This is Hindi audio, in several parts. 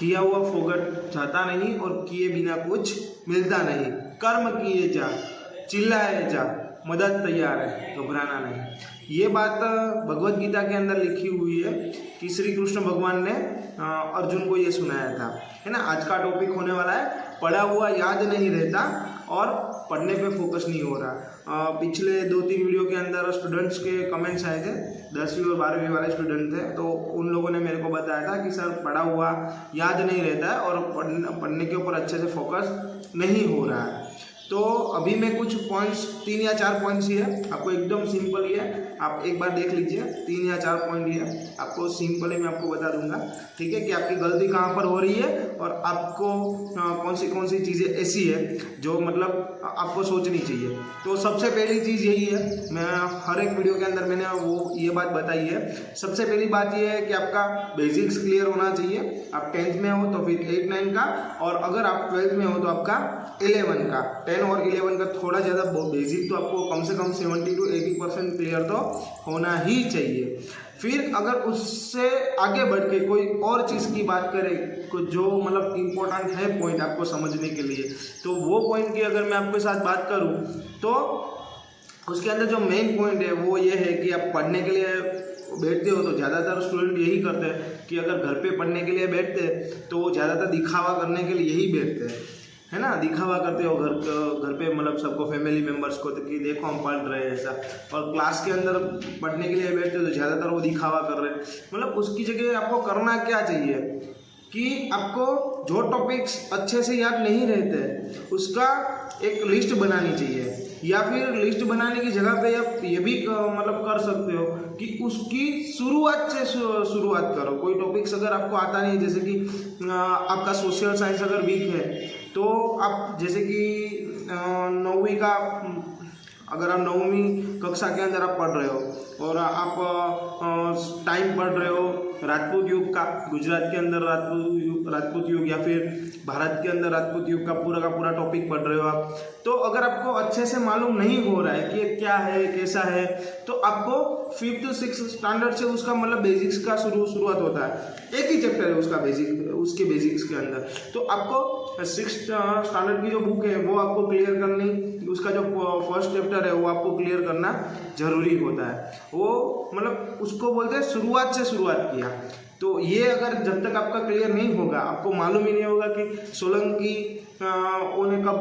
किया हुआ फोकट जाता नहीं और किए बिना कुछ मिलता नहीं। कर्म किए जा, चिल्लाए जा, मदद तैयार है, घबराना नहीं। ये बात भगवत गीता के अंदर लिखी हुई है कि श्री कृष्ण भगवान ने अर्जुन को ये सुनाया था, है ना। आज का टॉपिक होने वाला है पढ़ा हुआ याद नहीं रहता और पढ़ने पे फोकस नहीं हो रहा। पिछले 2-3 वीडियो के अंदर स्टूडेंट्स के कमेंट्स आए थे, 10वीं और 12वीं वाले स्टूडेंट थे, तो उन लोगों ने मेरे को बताया था कि सर पढ़ा हुआ याद नहीं रहता है और पढ़ने के ऊपर अच्छे से फोकस नहीं हो रहा है। तो अभी मैं कुछ पॉइंट्स 3 या 4 पॉइंट्स ही है, आपको एकदम सिंपल ही है, आप एक बार देख लीजिए। 3 या 4 पॉइंट ही है, आपको सिंपल ही मैं आपको बता दूंगा, ठीक है, कि आपकी गलती कहाँ पर हो रही है और आपको कौन सी चीज़ें ऐसी है जो मतलब आपको सोचनी चाहिए। तो सबसे पहली चीज़ यही है, मैं हर एक वीडियो के अंदर मैंने ये बात बताई है। सबसे पहली बात ये है कि आपका बेसिक्स क्लियर होना चाहिए। आप 10th में हो तो फिर 8-9 का, और अगर आप 12th में हो तो आपका 11 का। 10 और 11 का थोड़ा ज़्यादा बेसिक तो आपको कम से कम 70 to 80% क्लियर तो होना ही चाहिए। फिर अगर उससे आगे बढ़ के कोई और चीज़ की बात करें जो मतलब इम्पोर्टेंट है पॉइंट आपको समझने के लिए, तो वो पॉइंट की अगर मैं आपके साथ बात करूं तो उसके अंदर जो मेन पॉइंट है वो ये है कि आप पढ़ने के लिए बैठते हो तो ज़्यादातर स्टूडेंट यही करते हैं कि अगर घर पे पढ़ने के लिए बैठते हैं तो वो ज़्यादातर दिखावा करने के लिए यही बैठते हैं, है ना। दिखावा करते हो घर पे मतलब सबको, फैमिली मेम्बर्स को, तो कि देखो हम पढ़ रहे हैं ऐसा। और क्लास के अंदर पढ़ने के लिए बैठते हो तो ज़्यादातर वो दिखावा कर रहे हैं। मतलब उसकी जगह आपको करना क्या चाहिए कि आपको जो टॉपिक्स अच्छे से याद नहीं रहते उसका एक लिस्ट बनानी चाहिए, या फिर लिस्ट बनाने की जगह पे आप ये भी मतलब कर सकते हो कि उसकी शुरुआत से शुरुआत करो। कोई टॉपिक्स अगर आपको आता नहीं, जैसे कि आपका सोशल साइंस अगर वीक है तो आप जैसे कि 9वीं का, अगर आप 9वीं कक्षा के अंदर आप पढ़ रहे हो और आप टाइम पढ़ रहे हो राजपूत युग का, गुजरात के अंदर राजपूत युग या फिर भारत के अंदर राजपूत युग का पूरा टॉपिक पढ़ रहे हो आप, तो अगर आपको अच्छे से मालूम नहीं हो रहा है कि ये क्या है कैसा है, तो आपको 5th to 6th स्टैंडर्ड से उसका मतलब बेसिक्स का शुरुआत होता है। एक ही चैप्टर है उसका उसके बेसिक्स के अंदर, तो आपको 6th स्टैंडर्ड की जो बुक है वो आपको क्लियर करनी, उसका जो फर्स्ट चैप्टर है वो आपको क्लियर करना जरूरी होता है। वो मतलब उसको बोलते हैं शुरुआत से शुरुआत किया। तो ये अगर जब तक आपका क्लियर नहीं होगा, आपको मालूम ही नहीं होगा कि सोलंकी ने कब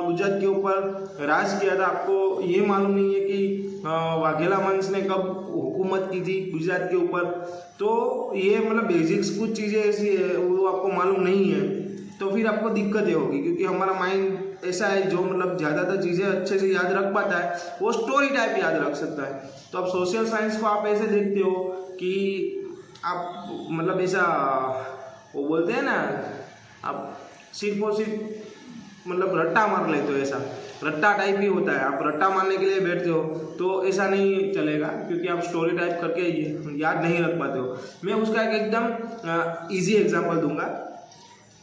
गुजरात के ऊपर राज किया था, आपको ये मालूम नहीं है कि वाघेला वंश ने कब हुकूमत की थी गुजरात के ऊपर, तो ये मतलब बेसिक्स कुछ चीज़ें ऐसी है वो आपको मालूम नहीं है, तो फिर आपको दिक्कतें होगी। क्योंकि हमारा माइंड ऐसा है जो मतलब ज़्यादातर चीज़ें अच्छे से याद रख पाता है, वो स्टोरी टाइप याद रख सकता है। तो अब सोशल साइंस को आप ऐसे देखते हो कि आप मतलब ऐसा वो बोलते हैं ना, आप सिर्फ और सिर्फ मतलब रट्टा मार लेते हो, ऐसा रट्टा टाइप ही होता है। आप रट्टा मारने के लिए बैठते हो तो ऐसा नहीं चलेगा, क्योंकि आप स्टोरी टाइप करके याद नहीं रख पाते हो। मैं उसका एक एकदम ईजी एग्जाम्पल दूंगा।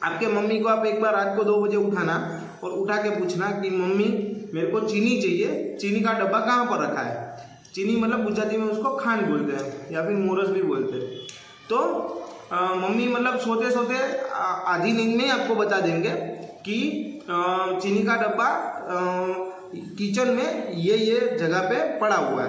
आपके मम्मी को आप एक बार रात को 2 बजे उठाना और उठा के पूछना कि मम्मी मेरे को चीनी चाहिए, चीनी का डब्बा कहाँ पर रखा है। चीनी मतलब गुजराती में उसको खांड बोलते हैं या फिर मोरस भी बोलते हैं। तो मम्मी मतलब सोते सोते आधी नींद में आपको बता देंगे कि चीनी का डब्बा किचन में ये जगह पे पड़ा हुआ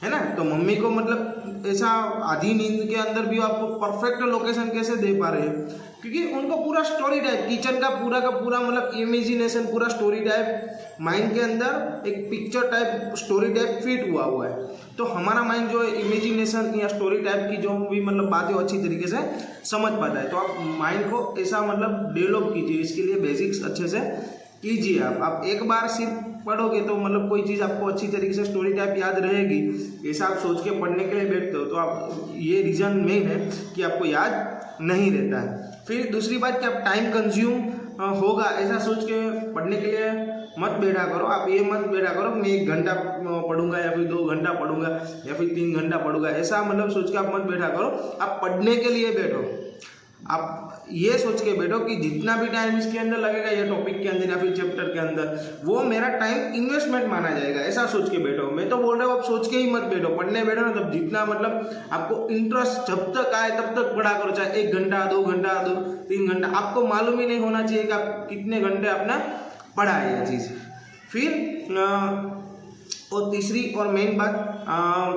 है ना। तो मम्मी को मतलब ऐसा आधी नींद के अंदर भी आपको परफेक्ट लोकेशन कैसे दे पा रहे हैं, क्योंकि उनको पूरा स्टोरी टाइप किचन का पूरा मतलब इमेजिनेशन, पूरा स्टोरी टाइप माइंड के अंदर एक picture type story type fit हुआ है। तो हमारा माइंड जो इमेजिनेशन या स्टोरी टाइप की जो भी मतलब बातें अच्छी तरीके से समझ पाता है। तो आप माइंड को ऐसा मतलब डेवलप कीजिए, इसके लिए बेसिक्स अच्छे से कीजिए। आप एक बार सिर्फ पढ़ोगे तो मतलब कोई चीज़ आपको अच्छी तरीके से स्टोरी टाइप याद रहेगी। ऐसा आप सोच के पढ़ने के लिए बैठते हो तो आप ये रीज़न मेन है कि आपको याद नहीं रहता है। फिर दूसरी बात कि आप टाइम कंज्यूम होगा ऐसा सोच के पढ़ने के लिए मत बैठा करो। आप ये मत बैठा करो मैं 1 घंटा पढ़ूंगा या फिर 2 घंटा पढ़ूंगा या फिर 3 घंटा पढ़ूंगा, ऐसा मतलब सोच के आप मत बैठा करो। आप पढ़ने के लिए बैठो। आप ये सोच के बैठो कि जितना भी टाइम इसके अंदर लगेगा ये टॉपिक के अंदर या फिर चैप्टर के अंदर, वो मेरा टाइम इन्वेस्टमेंट माना जाएगा, ऐसा सोच के बैठो। मैं तो बोल रहा हूँ आप सोच के ही मत बैठो, पढ़ने बैठो ना तब जितना मतलब आपको इंटरेस्ट जब तक आए तब तक पढ़ा करो, चाहे 1 घंटा 2 घंटा 3 घंटा, आपको मालूम ही नहीं होना चाहिए कि आप कितने घंटे आपने पढ़ा है ये चीज़। फिर और तीसरी और मेन बात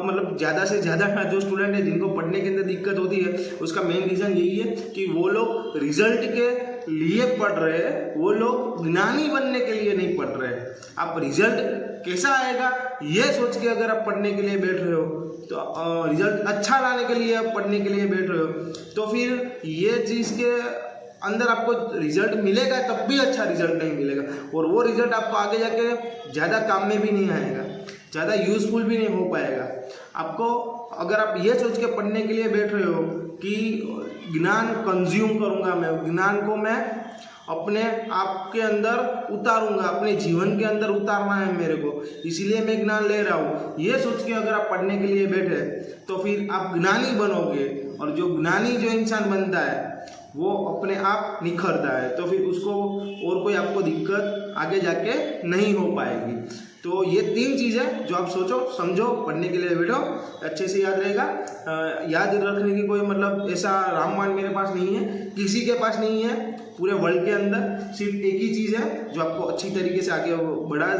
मतलब ज़्यादा से ज़्यादा जो स्टूडेंट है जिनको पढ़ने के अंदर दिक्कत होती है, उसका मेन रीज़न यही है कि वो लोग रिजल्ट के लिए पढ़ रहे हैं, वो लोग ज्ञानी बनने के लिए नहीं पढ़ रहे हैं। आप रिजल्ट कैसा आएगा ये सोच के अगर आप पढ़ने के लिए बैठ रहे हो, तो रिजल्ट अच्छा लाने के लिए आप पढ़ने के लिए बैठ रहे हो, तो फिर ये चीज़ के अंदर आपको रिजल्ट मिलेगा तब भी अच्छा रिजल्ट नहीं मिलेगा, और वो रिजल्ट आपको आगे जाके ज़्यादा काम में भी नहीं आएगा, ज़्यादा यूजफुल भी नहीं हो पाएगा आपको। अगर आप ये सोच के पढ़ने के लिए बैठ रहे हो कि ज्ञान कंज्यूम करूँगा, मैं ज्ञान को मैं अपने आप के अंदर उतारूंगा, अपने जीवन के अंदर उतारना है मेरे को, इसलिए मैं ज्ञान ले रहा हूँ, ये सोच के अगर आप पढ़ने के लिए बैठे तो फिर आप ज्ञानी बनोगे। और जो ज्ञानी जो इंसान बनता है वो अपने आप निखरता है, तो फिर उसको और कोई आपको दिक्कत आगे जाके नहीं हो पाएगी। तो ये 3 चीज़ें जो आप सोचो समझो, पढ़ने के लिए बैठो, अच्छे से याद रहेगा। याद रखने की कोई मतलब ऐसा रामबाण मेरे पास नहीं है, किसी के पास नहीं है, पूरे वर्ल्ड के अंदर सिर्फ एक ही चीज़ है जो आपको अच्छी तरीके से आगे बढ़ा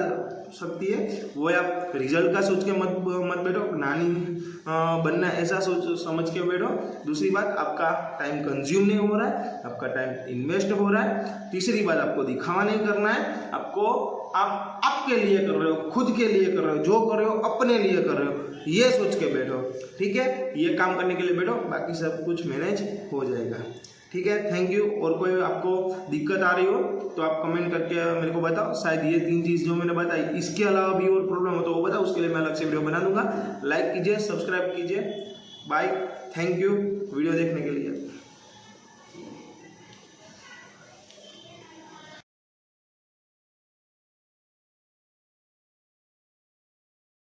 सकती है, वो है आप रिजल्ट का सोच के मत बैठो, ज्ञानी बनना ऐसा सोच समझ के बैठो। दूसरी बात, आपका टाइम कंज्यूम नहीं हो रहा है, आपका टाइम इन्वेस्ट हो रहा है। तीसरी बात, आपको दिखावा नहीं करना है, आप आपके लिए कर रहे हो, खुद के लिए कर रहे हो, जो कर रहे हो अपने लिए कर रहे हो, ये सोच के बैठो। ठीक है, ये काम करने के लिए बैठो, बाकी सब कुछ मैनेज हो जाएगा। ठीक है, थैंक यू। और कोई आपको दिक्कत आ रही हो तो आप कमेंट करके मेरे को बताओ, शायद ये 3 चीज़ जो मैंने बताई इसके अलावा भी और प्रॉब्लम हो तो वो बताओ, उसके लिए मैं अलग से वीडियो बना दूंगा। लाइक कीजिए, सब्सक्राइब कीजिए। बाय, थैंक यू वीडियो देखने के लिए।